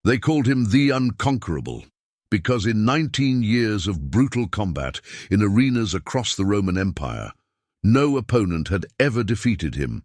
They called him the Unconquerable because in 19 years of brutal combat in arenas across the Roman Empire, no opponent had ever defeated him,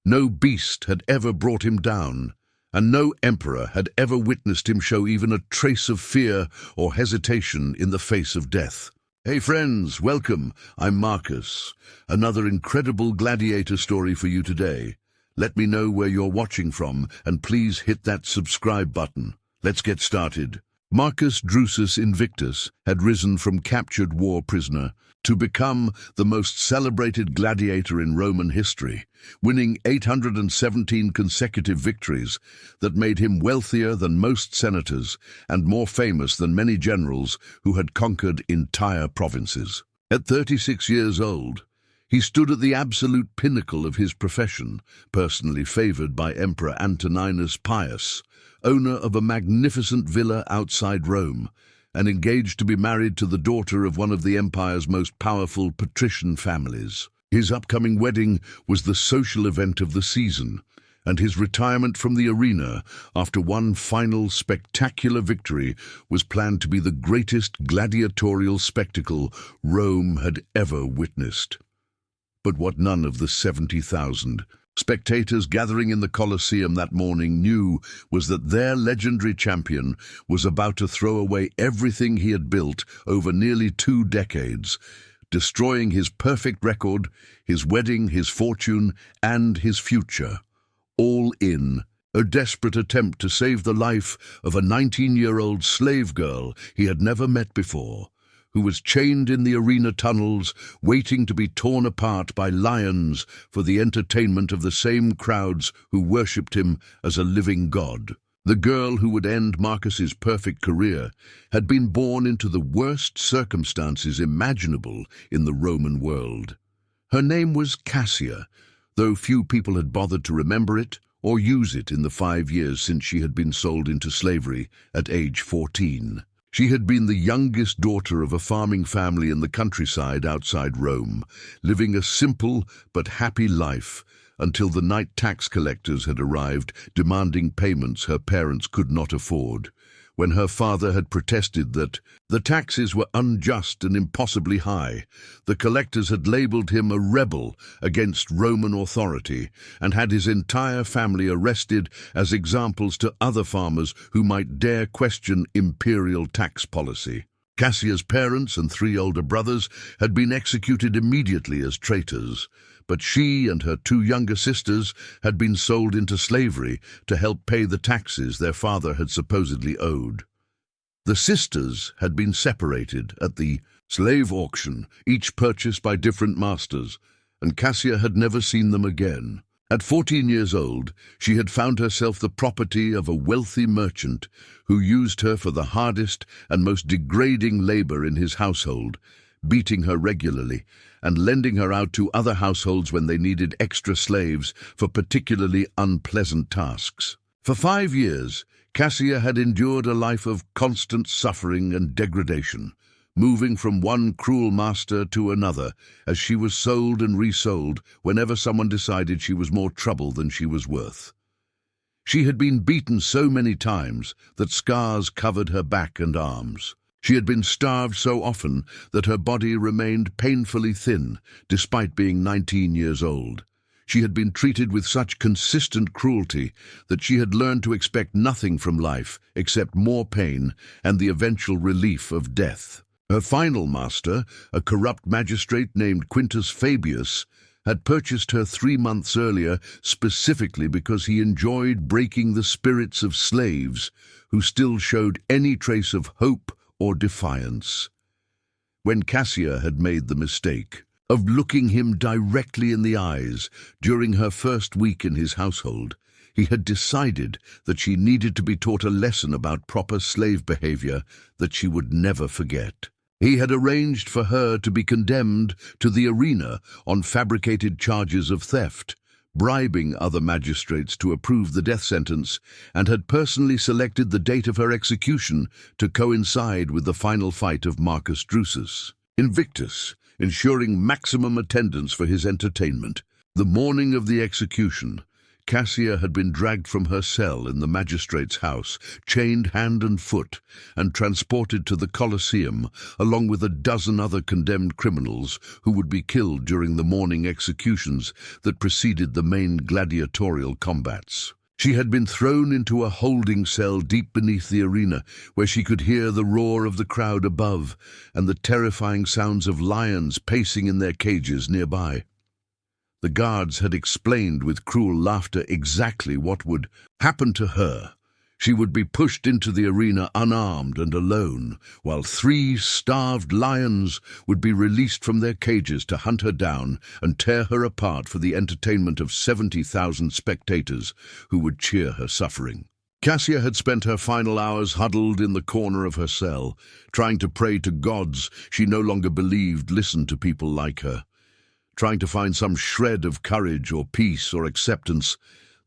no beast had ever brought him down, and no emperor had ever witnessed him show even a trace of fear or hesitation in the face of death. Hey friends, welcome. I'm Marcus. Another incredible gladiator story for you today. Let me know where you're watching from, and please hit that subscribe button. Let's get started. Marcus Drusus Invictus had risen from captured war prisoner to become the most celebrated gladiator in Roman history, winning 817 consecutive victories that made him wealthier than most senators and more famous than many generals who had conquered entire provinces. At 36 years old, he stood at the absolute pinnacle of his profession, personally favored by Emperor Antoninus Pius, owner of a magnificent villa outside Rome, and engaged to be married to the daughter of one of the empire's most powerful patrician families. His upcoming wedding was the social event of the season, and his retirement from the arena after one final spectacular victory was planned to be the greatest gladiatorial spectacle Rome had ever witnessed. But what none of the 70,000 spectators gathering in the Colosseum that morning knew was that their legendary champion was about to throw away everything he had built over nearly 2 decades, destroying his perfect record, his wedding, his fortune, and his future, all in a desperate attempt to save the life of a 19-year-old slave girl he had never met before, who was chained in the arena tunnels, waiting to be torn apart by lions for the entertainment of the same crowds who worshipped him as a living god. The girl who would end Marcus's perfect career had been born into the worst circumstances imaginable in the Roman world. Her name was Cassia, though few people had bothered to remember it or use it in the 5 years since she had been sold into slavery at age 14. She had been the youngest daughter of a farming family in the countryside outside Rome, living a simple but happy life until the night tax collectors had arrived demanding payments her parents could not afford, when her father had protested that the taxes were unjust and impossibly high. The collectors had labeled him a rebel against Roman authority and had his entire family arrested as examples to other farmers who might dare question imperial tax policy. Cassia's parents and 3 older brothers had been executed immediately as traitors, but she and her 2 younger sisters had been sold into slavery to help pay the taxes their father had supposedly owed. The sisters had been separated at the slave auction, each purchased by different masters, and Cassia had never seen them again. At 14 years old, she had found herself the property of a wealthy merchant who used her for the hardest and most degrading labor in his household, beating her regularly and lending her out to other households when they needed extra slaves for particularly unpleasant tasks. For 5 years, Cassia had endured a life of constant suffering and degradation, moving from one cruel master to another as she was sold and resold whenever someone decided she was more trouble than she was worth. She had been beaten so many times that scars covered her back and arms. She had been starved so often that her body remained painfully thin, despite being 19 years old. She had been treated with such consistent cruelty that she had learned to expect nothing from life except more pain and the eventual relief of death. Her final master, a corrupt magistrate named Quintus Fabius, had purchased her 3 months earlier specifically because he enjoyed breaking the spirits of slaves who still showed any trace of hope or defiance. When Cassia had made the mistake of looking him directly in the eyes during her first week in his household, he had decided that she needed to be taught a lesson about proper slave behavior that she would never forget. He had arranged for her to be condemned to the arena on fabricated charges of theft, bribing other magistrates to approve the death sentence, and had personally selected the date of her execution to coincide with the final fight of Marcus Drusus Invictus, ensuring maximum attendance for his entertainment. The morning of the execution, Cassia had been dragged from her cell in the magistrate's house, chained hand and foot, and transported to the Colosseum, along with a dozen other condemned criminals who would be killed during the morning executions that preceded the main gladiatorial combats. She had been thrown into a holding cell deep beneath the arena, where she could hear the roar of the crowd above and the terrifying sounds of lions pacing in their cages nearby. The guards had explained with cruel laughter exactly what would happen to her. She would be pushed into the arena unarmed and alone, while 3 starved lions would be released from their cages to hunt her down and tear her apart for the entertainment of 70,000 spectators who would cheer her suffering. Cassia had spent her final hours huddled in the corner of her cell, trying to pray to gods she no longer believed listened to people like her, trying to find some shred of courage or peace or acceptance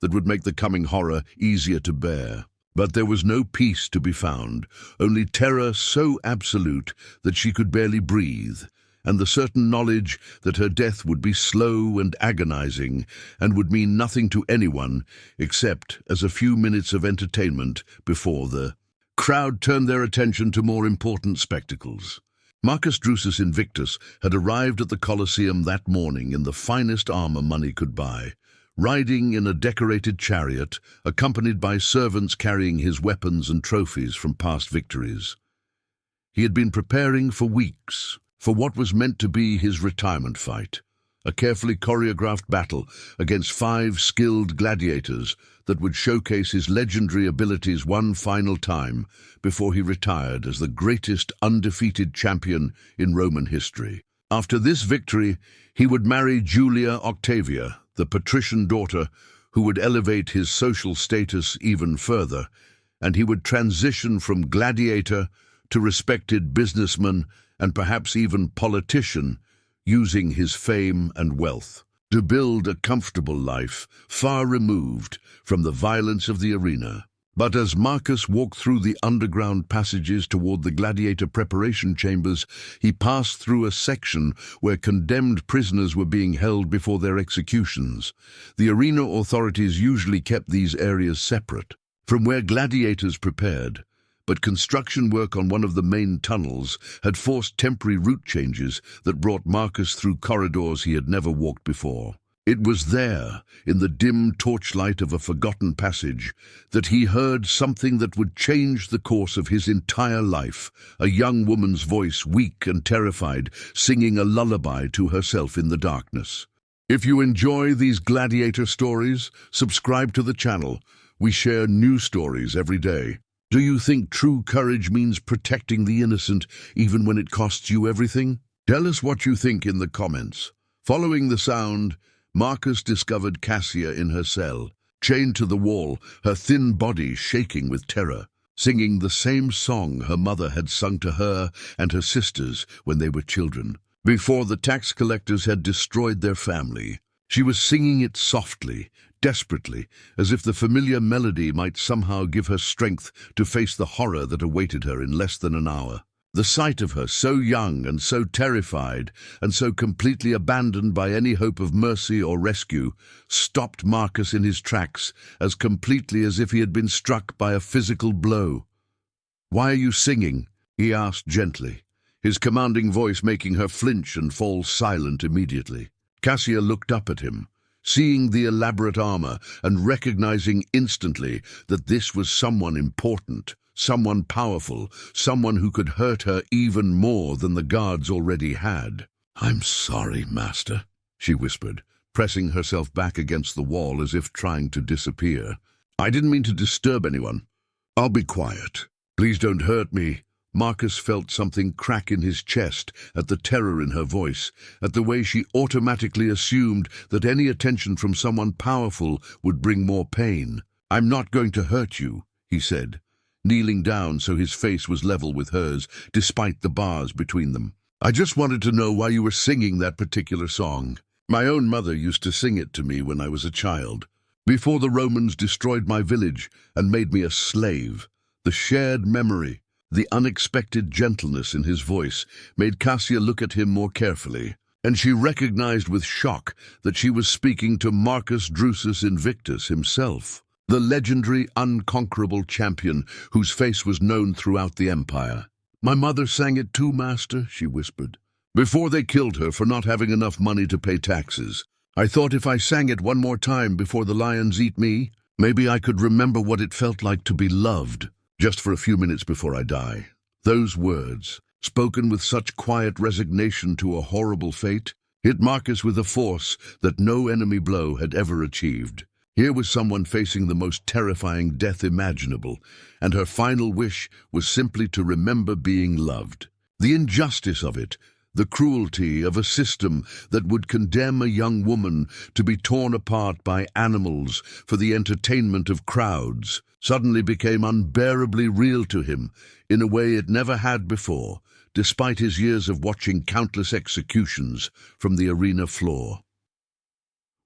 that would make the coming horror easier to bear. But there was no peace to be found, only terror so absolute that she could barely breathe, and the certain knowledge that her death would be slow and agonizing and would mean nothing to anyone except as a few minutes of entertainment before the crowd turned their attention to more important spectacles. Marcus Drusus Invictus had arrived at the Colosseum that morning in the finest armor money could buy, riding in a decorated chariot, accompanied by servants carrying his weapons and trophies from past victories. He had been preparing for weeks for what was meant to be his retirement fight, a carefully choreographed battle against 5 skilled gladiators that would showcase his legendary abilities one final time before he retired as the greatest undefeated champion in Roman history. After this victory, he would marry Julia Octavia, the patrician daughter, who would elevate his social status even further, and he would transition from gladiator to respected businessman and perhaps even politician, using his fame and wealth to build a comfortable life far removed from the violence of the arena. But as Marcus walked through the underground passages toward the gladiator preparation chambers, he passed through a section where condemned prisoners were being held before their executions. The arena authorities usually kept these areas separate from where gladiators prepared, but construction work on one of the main tunnels had forced temporary route changes that brought Marcus through corridors he had never walked before. It was there, in the dim torchlight of a forgotten passage, that he heard something that would change the course of his entire life, a young woman's voice, weak and terrified, singing a lullaby to herself in the darkness. If you enjoy these gladiator stories, subscribe to the channel. We share new stories every day. Do you think true courage means protecting the innocent even when it costs you everything? Tell us what you think in the comments. Following the sound, Marcus discovered Cassia in her cell, chained to the wall, her thin body shaking with terror, singing the same song her mother had sung to her and her sisters when they were children, before the tax collectors had destroyed their family. She was singing it softly, desperately, as if the familiar melody might somehow give her strength to face the horror that awaited her in less than an hour. The sight of her, so young and so terrified and so completely abandoned by any hope of mercy or rescue, stopped Marcus in his tracks as completely as if he had been struck by a physical blow. "Why are you singing?" he asked gently, his commanding voice making her flinch and fall silent immediately. Cassia looked up at him, seeing the elaborate armor and recognizing instantly that this was someone important, someone powerful, someone who could hurt her even more than the guards already had. "I'm sorry, master," she whispered, pressing herself back against the wall as if trying to disappear. "I didn't mean to disturb anyone. I'll be quiet. Please don't hurt me." Marcus felt something crack in his chest at the terror in her voice, at the way she automatically assumed that any attention from someone powerful would bring more pain. "I'm not going to hurt you," he said, kneeling down so his face was level with hers, despite the bars between them. "I just wanted to know why you were singing that particular song. My own mother used to sing it to me when I was a child, before the Romans destroyed my village and made me a slave." The shared memory, the unexpected gentleness in his voice, made Cassia look at him more carefully. and she recognized with shock that she was speaking to Marcus Drusus Invictus himself, the legendary unconquerable champion whose face was known throughout the empire. "My mother sang it too, master," she whispered, "before they killed her for not having enough money to pay taxes. I thought if I sang it one more time before the lions eat me, maybe I could remember what it felt like to be loved, just for a few minutes before I die." Those words, spoken with such quiet resignation to a horrible fate, hit Marcus with a force that no enemy blow had ever achieved. Here was someone facing the most terrifying death imaginable, and her final wish was simply to remember being loved. The injustice of it, the cruelty of a system that would condemn a young woman to be torn apart by animals for the entertainment of crowds, suddenly became unbearably real to him in a way it never had before, despite his years of watching countless executions from the arena floor.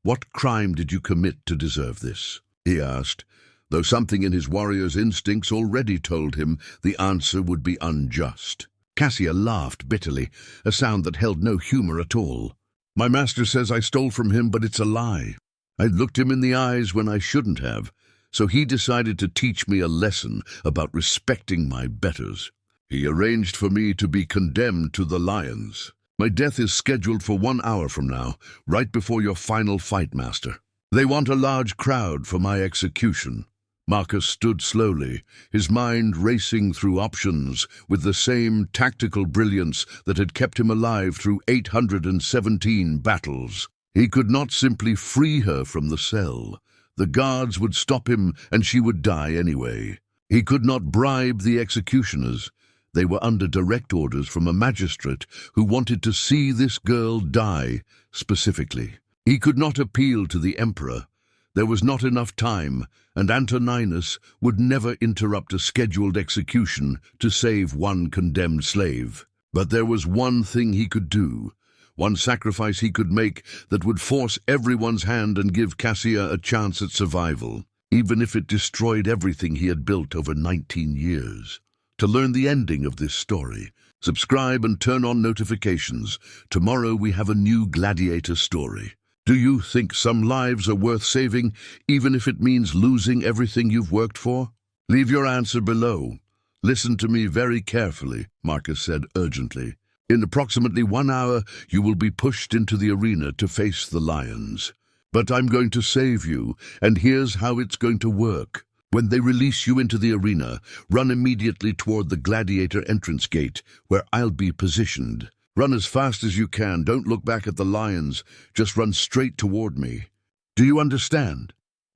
"What crime did you commit to deserve this?" he asked, though something in his warrior's instincts already told him the answer would be unjust. Cassia laughed bitterly, a sound that held no humor at all. "My master says I stole from him, but it's a lie. I looked him in the eyes when I shouldn't have, so he decided to teach me a lesson about respecting my betters. He arranged for me to be condemned to the lions. My death is scheduled for 1 hour from now, right before your final fight, master. They want a large crowd for my execution." Marcus stood slowly, his mind racing through options with the same tactical brilliance that had kept him alive through 817 battles. He could not simply free her from the cell. The guards would stop him and she would die anyway. He could not bribe the executioners. They were under direct orders from a magistrate who wanted to see this girl die specifically. He could not appeal to the emperor. There was not enough time, and Antoninus would never interrupt a scheduled execution to save one condemned slave. But there was one thing he could do, one sacrifice he could make that would force everyone's hand and give Cassia a chance at survival, even if it destroyed everything he had built over 19 years. To learn the ending of this story, subscribe and turn on notifications. Tomorrow we have a new Gladiator story. Do you think some lives are worth saving, even if it means losing everything you've worked for? Leave your answer below. "Listen to me very carefully," Marcus said urgently. "In approximately 1 hour, you will be pushed into the arena to face the lions. But I'm going to save you, and here's how it's going to work. When they release you into the arena, run immediately toward the Gladiator entrance gate, where I'll be positioned. Run as fast as you can. Don't look back at the lions. Just run straight toward me. Do you understand?"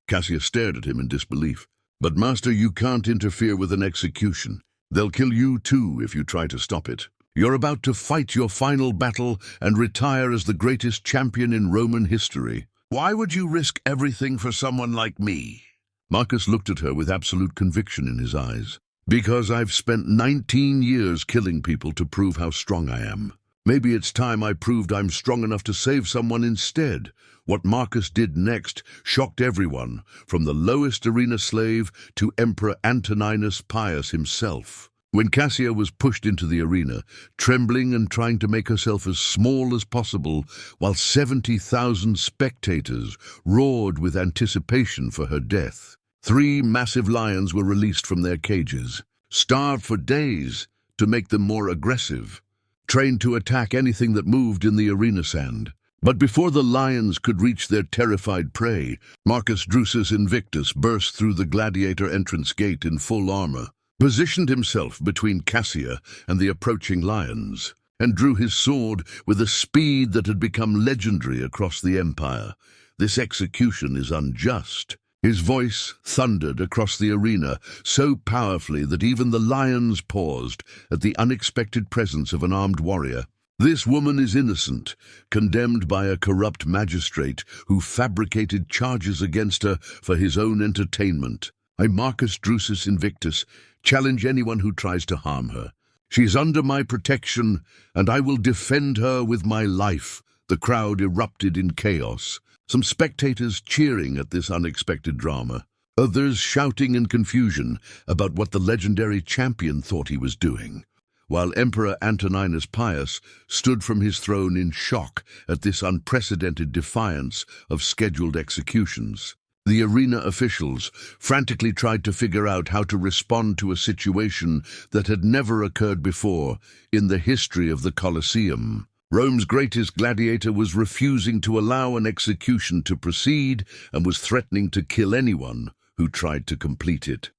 Cassia stared at him in disbelief. "But master, you can't interfere with an execution. They'll kill you too if you try to stop it. You're about to fight your final battle and retire as the greatest champion in Roman history. Why would you risk everything for someone like me?" Marcus looked at her with absolute conviction in his eyes. "Because I've spent 19 years killing people to prove how strong I am. Maybe it's time I proved I'm strong enough to save someone instead." What Marcus did next shocked everyone, from the lowest arena slave to Emperor Antoninus Pius himself. When Cassia was pushed into the arena, trembling and trying to make herself as small as possible, while 70,000 spectators roared with anticipation for her death, 3 massive lions were released from their cages, starved for days to make them more aggressive, trained to attack anything that moved in the arena sand. But before the lions could reach their terrified prey, Marcus Drusus Invictus burst through the Gladiator entrance gate in full armor, positioned himself between Cassia and the approaching lions, and drew his sword with a speed that had become legendary across the empire. "This execution is unjust." His voice thundered across the arena so powerfully that even the lions paused at the unexpected presence of an armed warrior. "This woman is innocent, condemned by a corrupt magistrate who fabricated charges against her for his own entertainment. I, Marcus Drusus Invictus, challenge anyone who tries to harm her. She's under my protection, and I will defend her with my life." The crowd erupted in chaos, some spectators cheering at this unexpected drama, others shouting in confusion about what the legendary champion thought he was doing. while Emperor Antoninus Pius stood from his throne in shock at this unprecedented defiance of scheduled executions. The arena officials frantically tried to figure out how to respond to a situation that had never occurred before in the history of the Colosseum. Rome's greatest gladiator was refusing to allow an execution to proceed and was threatening to kill anyone who tried to complete it.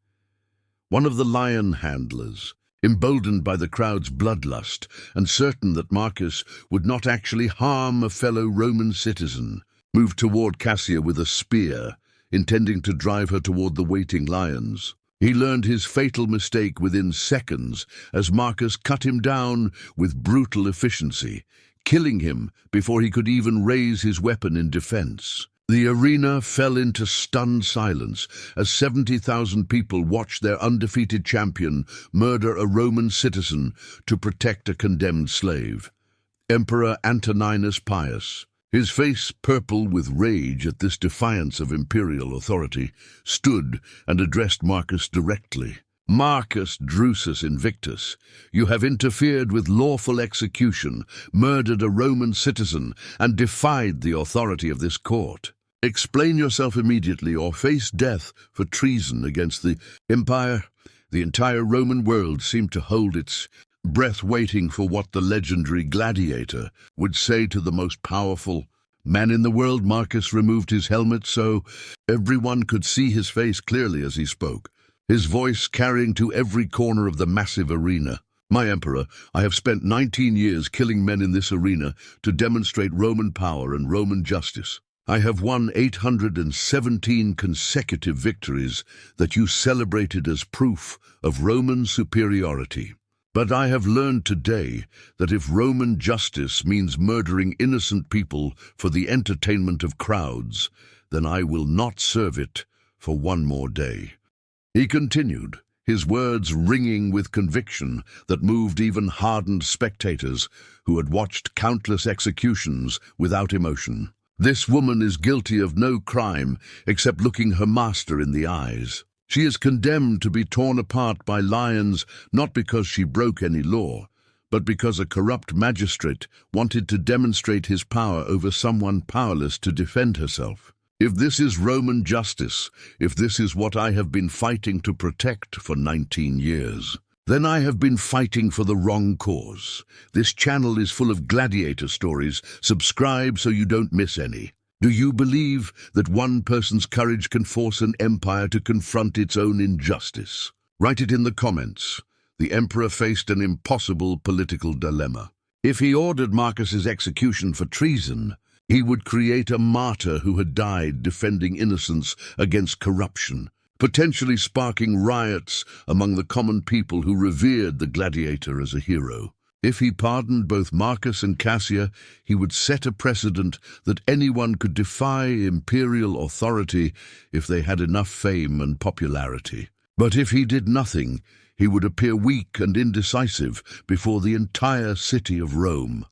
One of the lion handlers, emboldened by the crowd's bloodlust and certain that Marcus would not actually harm a fellow Roman citizen, moved toward Cassia with a spear, intending to drive her toward the waiting lions. He learned his fatal mistake within seconds as Marcus cut him down with brutal efficiency, killing him before he could even raise his weapon in defense. The arena fell into stunned silence as 70,000 people watched their undefeated champion murder a Roman citizen to protect a condemned slave. Emperor Antoninus Pius, his face purple with rage at this defiance of imperial authority, stood and addressed Marcus directly. "Marcus Drusus Invictus, you have interfered with lawful execution, murdered a Roman citizen, and defied the authority of this court. Explain yourself immediately or face death for treason against the empire." The entire Roman world seemed to hold its breath waiting for what the legendary Gladiator would say to the most powerful man in the world. Marcus removed his helmet so everyone could see his face clearly as he spoke, his voice carrying to every corner of the massive arena. "My emperor, I have spent 19 years killing men in this arena to demonstrate Roman power and Roman justice. I have won 817 consecutive victories that you celebrated as proof of Roman superiority. But I have learned today that if Roman justice means murdering innocent people for the entertainment of crowds, then I will not serve it for one more day." He continued, his words ringing with conviction that moved even hardened spectators who had watched countless executions without emotion. "This woman is guilty of no crime except looking her master in the eyes. She is condemned to be torn apart by lions not because she broke any law, but because a corrupt magistrate wanted to demonstrate his power over someone powerless to defend herself. If this is Roman justice, if this is what I have been fighting to protect for 19 years, then I have been fighting for the wrong cause. This channel is full of gladiator stories. Subscribe so you don't miss any. Do you believe that one person's courage can force an empire to confront its own injustice? Write it in the comments. The emperor faced an impossible political dilemma. If he ordered Marcus's execution for treason, he would create a martyr who had died defending innocence against corruption, potentially sparking riots among the common people who revered the gladiator as a hero. If he pardoned both Marcus and Cassia, he would set a precedent that anyone could defy imperial authority if they had enough fame and popularity. But if he did nothing, he would appear weak and indecisive before the entire city of Rome.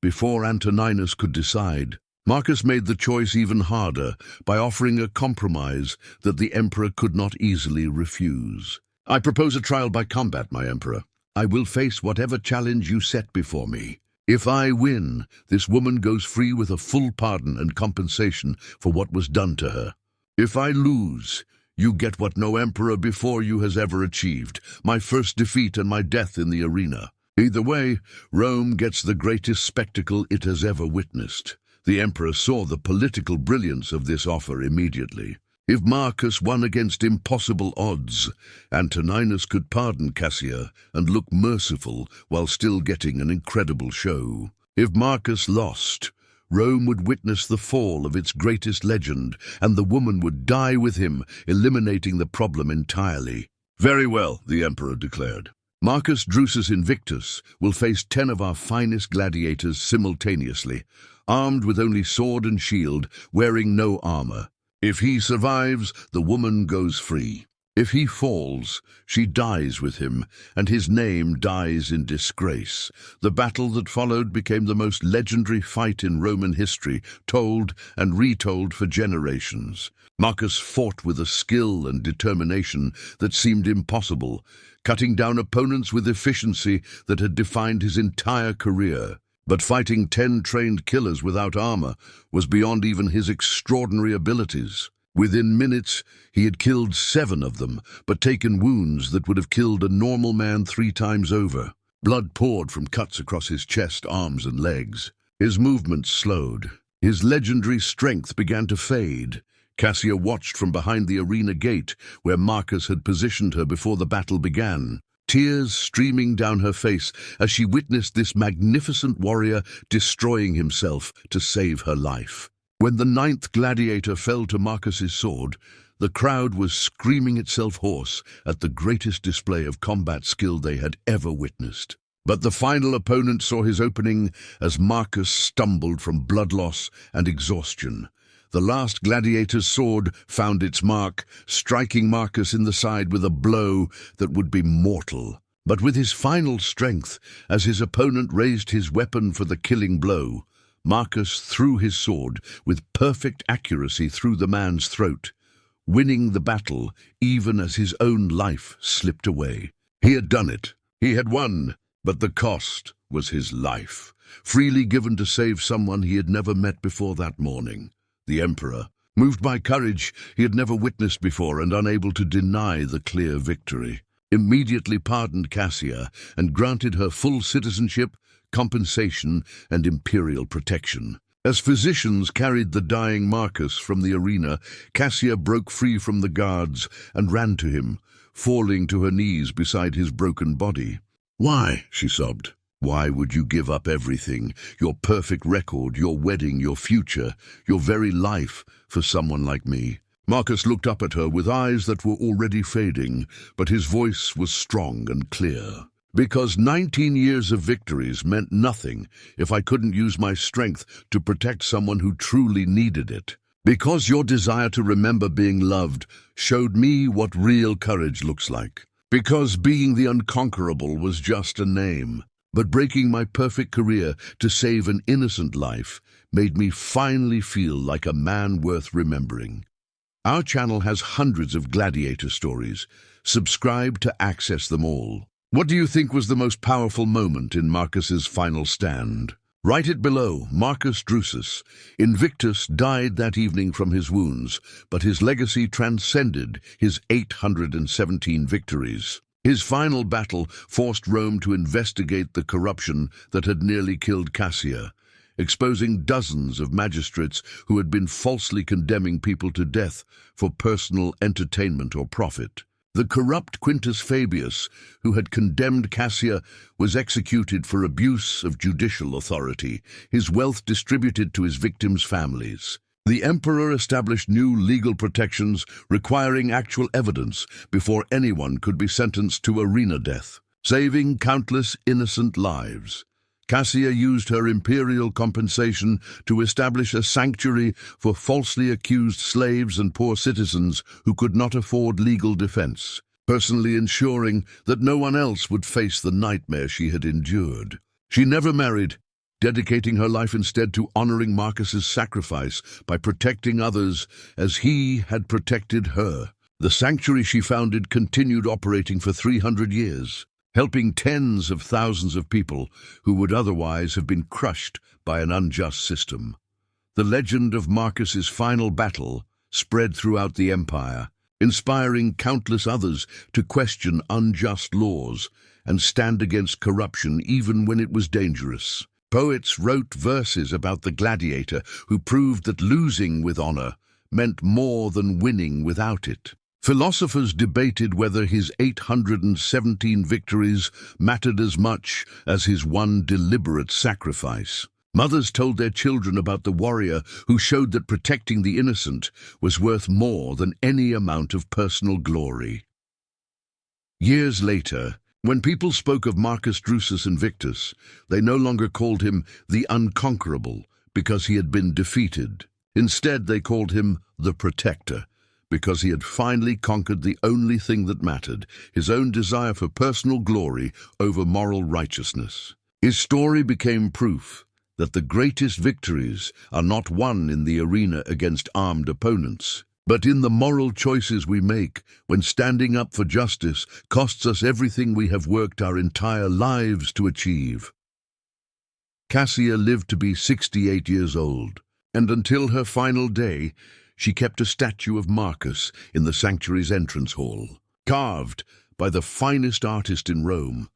Before Antoninus could decide, Marcus made the choice even harder by offering a compromise that the emperor could not easily refuse. "I propose a trial by combat, my emperor. I will face whatever challenge you set before me. If I win, this woman goes free with a full pardon and compensation for what was done to her. If I lose, you get what no emperor before you has ever achieved, my first defeat and my death in the arena. Either way, Rome gets the greatest spectacle it has ever witnessed." The emperor saw the political brilliance of this offer immediately. If Marcus won against impossible odds, Antoninus could pardon Cassia and look merciful while still getting an incredible show. If Marcus lost, Rome would witness the fall of its greatest legend, and the woman would die with him, eliminating the problem entirely. "Very well," the emperor declared. "Marcus Drusus Invictus will face 10 of our finest gladiators simultaneously, armed with only sword and shield, wearing no armor. If he survives, the woman goes free. If he falls, she dies with him, and his name dies in disgrace." The battle that followed became the most legendary fight in Roman history, told and retold for generations. Marcus fought with a skill and determination that seemed impossible, cutting down opponents with efficiency that had defined his entire career. But fighting 10 trained killers without armor was beyond even his extraordinary abilities. Within minutes, he had killed 7 of them, but taken wounds that would have killed a normal man 3 times over. Blood poured from cuts across his chest, arms, and legs. His movements slowed. His legendary strength began to fade. Cassia watched from behind the arena gate, where Marcus had positioned her before the battle began, tears streaming down her face as she witnessed this magnificent warrior destroying himself to save her life. When the 9th gladiator fell to Marcus's sword, the crowd was screaming itself hoarse at the greatest display of combat skill they had ever witnessed. But the final opponent saw his opening as Marcus stumbled from blood loss and exhaustion. The last gladiator's sword found its mark, striking Marcus in the side with a blow that would be mortal. But with his final strength, as his opponent raised his weapon for the killing blow, Marcus threw his sword with perfect accuracy through the man's throat, winning the battle even as his own life slipped away. He had done it. He had won, but the cost was his life, freely given to save someone he had never met before that morning. The Emperor, moved by courage he had never witnessed before and unable to deny the clear victory, immediately pardoned Cassia and granted her full citizenship, compensation, and imperial protection. As physicians carried the dying Marcus from the arena, Cassia broke free from the guards and ran to him, falling to her knees beside his broken body. "Why?" she sobbed. "Why would you give up everything, your perfect record, your wedding, your future, your very life, for someone like me?" Marcus looked up at her with eyes that were already fading, but his voice was strong and clear. "Because 19 years of victories meant nothing if I couldn't use my strength to protect someone who truly needed it. Because your desire to remember being loved showed me what real courage looks like. Because being the unconquerable was just a name. But breaking my perfect career to save an innocent life made me finally feel like a man worth remembering." Our channel has hundreds of gladiator stories. Subscribe to access them all. What do you think was the most powerful moment in Marcus's final stand? Write it below. Marcus Drusus, Invictus, died that evening from his wounds, but his legacy transcended his 817 victories. His final battle forced Rome to investigate the corruption that had nearly killed Cassia, exposing dozens of magistrates who had been falsely condemning people to death for personal entertainment or profit. The corrupt Quintus Fabius, who had condemned Cassia, was executed for abuse of judicial authority, his wealth distributed to his victims' families. The emperor established new legal protections requiring actual evidence before anyone could be sentenced to arena death, saving countless innocent lives. Cassia used her imperial compensation to establish a sanctuary for falsely accused slaves and poor citizens who could not afford legal defense, personally ensuring that no one else would face the nightmare she had endured. She never married, dedicating her life instead to honoring Marcus's sacrifice by protecting others as he had protected her. The sanctuary she founded continued operating for 300 years. Helping tens of thousands of people who would otherwise have been crushed by an unjust system. The legend of Marcus's final battle spread throughout the empire, inspiring countless others to question unjust laws and stand against corruption even when it was dangerous. Poets wrote verses about the gladiator who proved that losing with honor meant more than winning without it. Philosophers debated whether his 817 victories mattered as much as his one deliberate sacrifice. Mothers told their children about the warrior who showed that protecting the innocent was worth more than any amount of personal glory. Years later, when people spoke of Marcus Drusus Invictus, they no longer called him the Unconquerable because he had been defeated. Instead, they called him the Protector, because he had finally conquered the only thing that mattered, his own desire for personal glory over moral righteousness. His story became proof that the greatest victories are not won in the arena against armed opponents. But in the moral choices we make, when standing up for justice costs us everything we have worked our entire lives to achieve. Cassia lived to be 68 years old, and until her final day, she kept a statue of Marcus in the sanctuary's entrance hall, carved by the finest artist in Rome,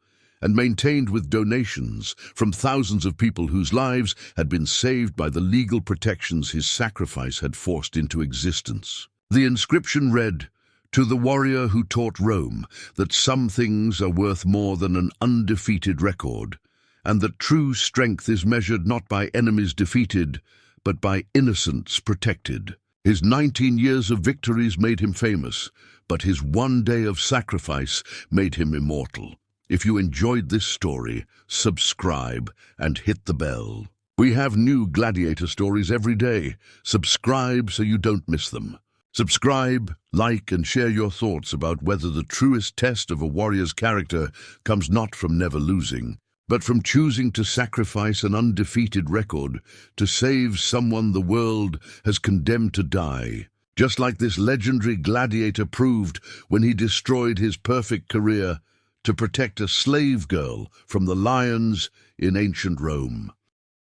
and maintained with donations from thousands of people whose lives had been saved by the legal protections his sacrifice had forced into existence. The inscription read, "To the warrior who taught Rome that some things are worth more than an undefeated record, and that true strength is measured not by enemies defeated, but by innocents protected." His 19 years of victories made him famous, but his one day of sacrifice made him immortal. If you enjoyed this story, subscribe and hit the bell. We have new Gladiator stories every day. Subscribe so you don't miss them. Subscribe, like, and share your thoughts about whether the truest test of a warrior's character comes not from never losing, but from choosing to sacrifice an undefeated record to save someone the world has condemned to die. Just like this legendary gladiator proved when he destroyed his perfect career to protect a slave girl from the lions in ancient Rome.